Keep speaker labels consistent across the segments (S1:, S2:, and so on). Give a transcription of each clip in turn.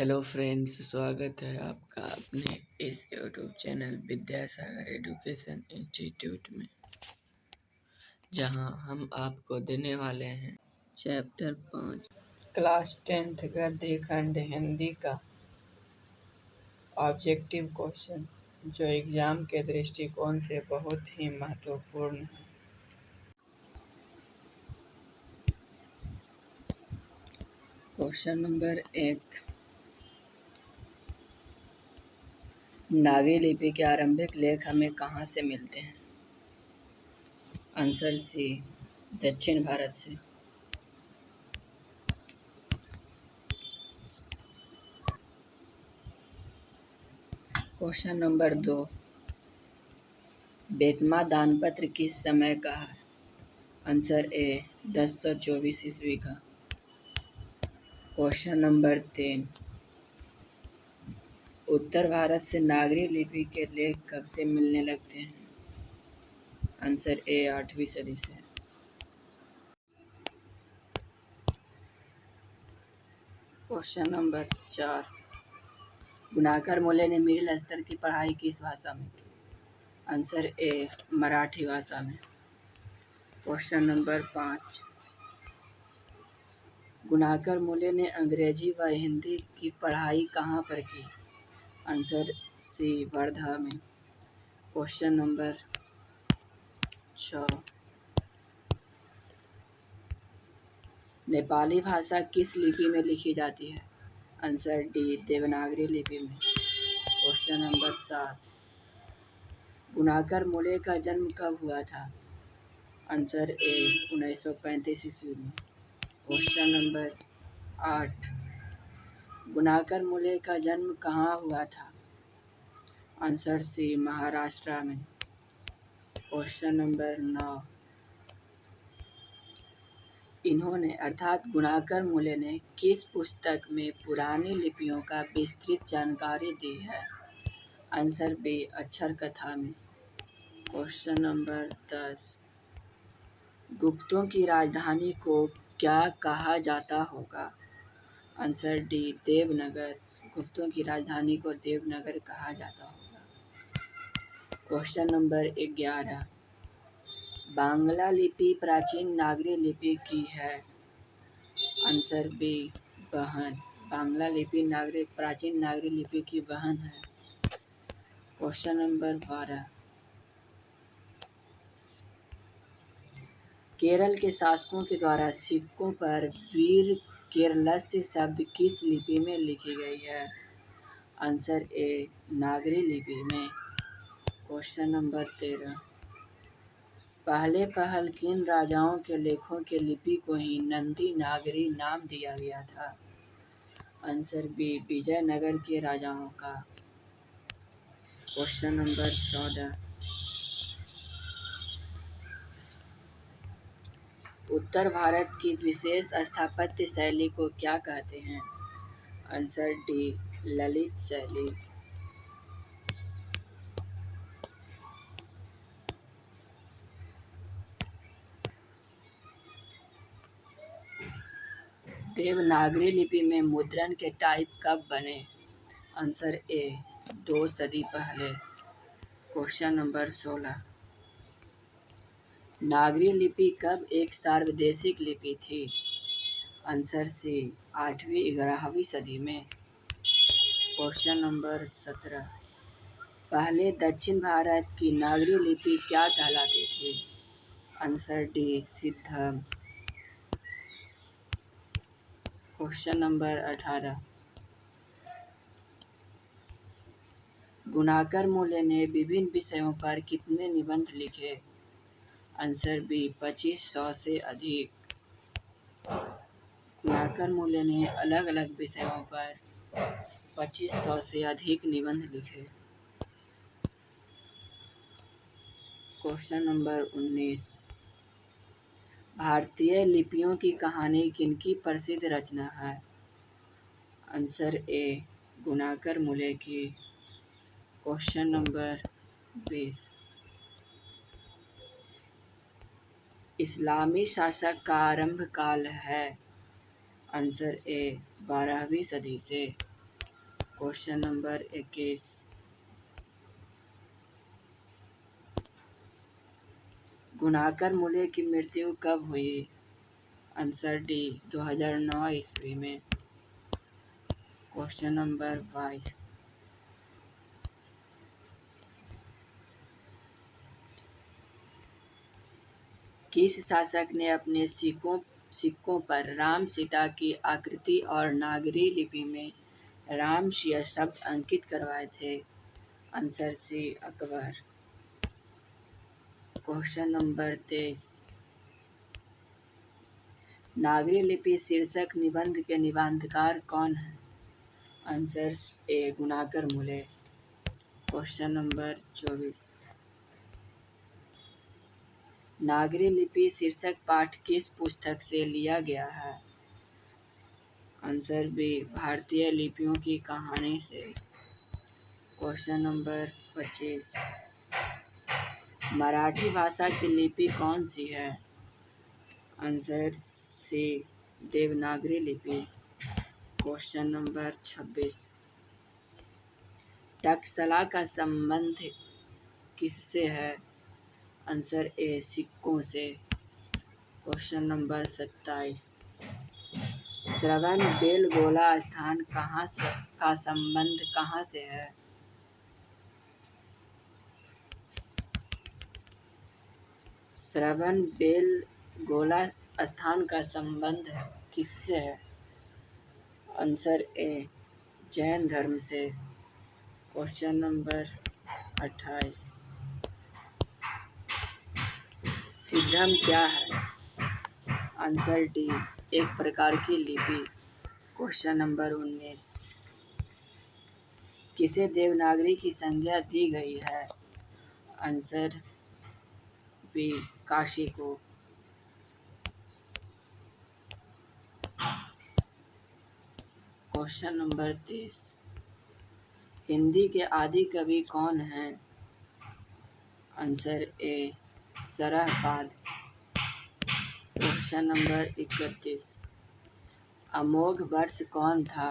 S1: Hello friends, स्वागत है आपका अपने इस YouTube channel Vidyasagar education institute में, जहां हम आपको देने वाले हैं चैप्टर 5 क्लास 10th गद्य खंड हिंदी का ऑब्जेक्टिव क्वेश्चन, जो एग्जाम के दृष्टिकोण से बहुत ही महत्वपूर्ण है। क्वेश्चन नंबर 1, नागरी लिपि के आरंभिक लेख हमें कहाँ से मिलते हैं? आंसर सी, दक्षिण भारत से। क्वेश्चन नंबर 2, बेतमा दानपत्र किस समय का है? आंसर ए, 1024 ईस्वी का। क्वेश्चन नंबर 3, उत्तर भारत से नागरी लिपि के लेख कब से मिलने लगते हैं? आंसर ए, 8वीं सदी से। क्वेश्चन नंबर 4, गुणाकर मोले ने मिडिल स्तर की पढ़ाई किस भाषा में की? आंसर ए, मराठी भाषा में। क्वेश्चन नंबर 5, गुणाकर मोले ने अंग्रेजी व हिंदी की पढ़ाई कहाँ पर की? आंसर सी, वर्धा में। क्वेश्चन नंबर 6, नेपाली भाषा किस लिपि में लिखी जाती है? आंसर डी, देवनागरी लिपि में। क्वेश्चन नंबर 7, गुणाकर मोले का जन्म कब हुआ था? आंसर ए, 1935 ईस्वी में। क्वेश्चन नंबर 8, गुणाकर मोले का जन्म कहाँ हुआ था? आंसर सी, महाराष्ट्र में। क्वेश्चन नंबर 9, इन्होंने अर्थात गुणाकर मोले ने किस पुस्तक में पुरानी लिपियों का विस्तृत जानकारी दी है? आंसर बी, अक्षर कथा में। क्वेश्चन नंबर 10, गुप्तों की राजधानी को क्या कहा जाता होगा? Answer D, Devnagar. गुप्तों की राजधानी को देवनगर कहा जाता होगा। क्वेश्चन नंबर 11, बांग्ला लिपि प्राचीन नागरी लिपि की है? आंसर बी, बहन। बांग्ला लिपि प्राचीन नागरी लिपि की बहन है। क्वेश्चन नंबर 12, केरल के शासकों के द्वारा सिक्कों पर वीर केरलस्य शब्द किस लिपि में लिखी गई है? आंसर ए, नागरी लिपि में। क्वेश्चन नंबर 13, पहल किन राजाओं के लेखों के लिपि को ही नंदी नागरी नाम दिया गया था? आंसर बी, विजयनगर के राजाओं का। क्वेश्चन नंबर 14, उत्तर भारत की विशेष स्थापत्य शैली को क्या कहते हैं? आंसर डी, ललित शैली। देवनागरी लिपि में मुद्रण के टाइप कब बने? आंसर ए, 2 सदी पहले। क्वेश्चन नंबर 16, नागरी लिपि कब एक सार्वदेशिक लिपि थी? आंसर सी, 8वीं-11वीं सदी में। क्वेश्चन नंबर 17, पहले दक्षिण भारत की नागरी लिपि क्या कहलाती थी? Answer D, Siddham. Question number 18, Gunakar Muley ने विभिन्न विषयों पर कितने निबंध लिखे? आंसर बी, 2500 से अधिक। गुणाकर मोले ने अलग अलग विषयों पर 2500 से अधिक निबंध लिखे। क्वेश्चन नंबर 19, भारतीय लिपियों की कहानी किनकी प्रसिद्ध रचना है? आंसर ए, गुणाकर मोले की। क्वेश्चन नंबर 20, इस्लामी शासक का आरंभ काल है? आंसर ए, 12वीं सदी से। Question number 21। गुणाकर मूल्य की मृत्यु कब हुई? आंसर डी 2009 ईस्वी में। Question number 22। किस शासक ने अपने सिक्कों पर राम सीता की आकृति और नागरी लिपि में रामसिया शब्द अंकित करवाए थे? Answer C Akbar. Question number 23। Nagari लिपि शीर्षक निबंध के निबंधकार कौन है? आंसर ए गुणाकर मूल्य। Question number 24। नागरी लिपि शीर्षक पाठ किस पुस्तक से लिया गया है? आंसर बी भारतीय लिपियों की कहानी से। Question number 25। मराठी भाषा की लिपि कौन सी है? आंसर सी देवनागरी लिपि। Question number 26। टकसला का संबंध किससे है? आंसर ए सिक्कों से। Question number 27। श्रवण बेलगोला स्थान का संबंध कहाँ से है? श्रवण बेलगोला स्थान का संबंध किससे है? आंसर ए जैन धर्म से। Question number 28। सिद्धम क्या है? आंसर डी एक प्रकार की लिपि। Question number 19। किसे देवनागरी की संज्ञा दी गई है? आंसर बी काशी को। Question number 30। हिंदी के आदि कवि कौन हैं? Answer A Sarahapada. Question number 31। अमोघ वर्ष कौन था?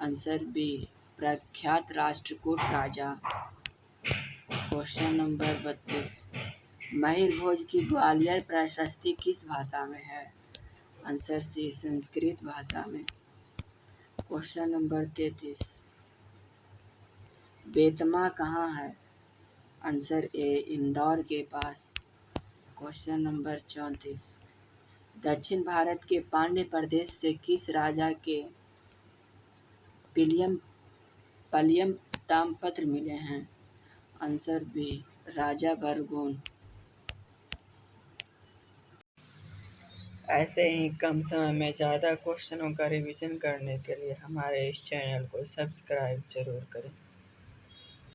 S1: आंसर बी प्रख्यात राष्ट्रकूट राजा। Question number 32। महिर भोज की ग्वालियर प्रशस्ति किस भाषा में है? आंसर सी संस्कृत भाषा में। Question number 33। बेतमा कहाँ है? आंसर ए इंदौर के पास। Question number 34। दक्षिण भारत के पांड्य प्रदेश से किस राजा के पलियम ताम्रपत्र मिले हैं? आंसर बी राजा बरगुन। ऐसे ही कम समय में ज़्यादा क्वेश्चनों का रिवीजन करने के लिए हमारे इस चैनल को सब्सक्राइब जरूर करें।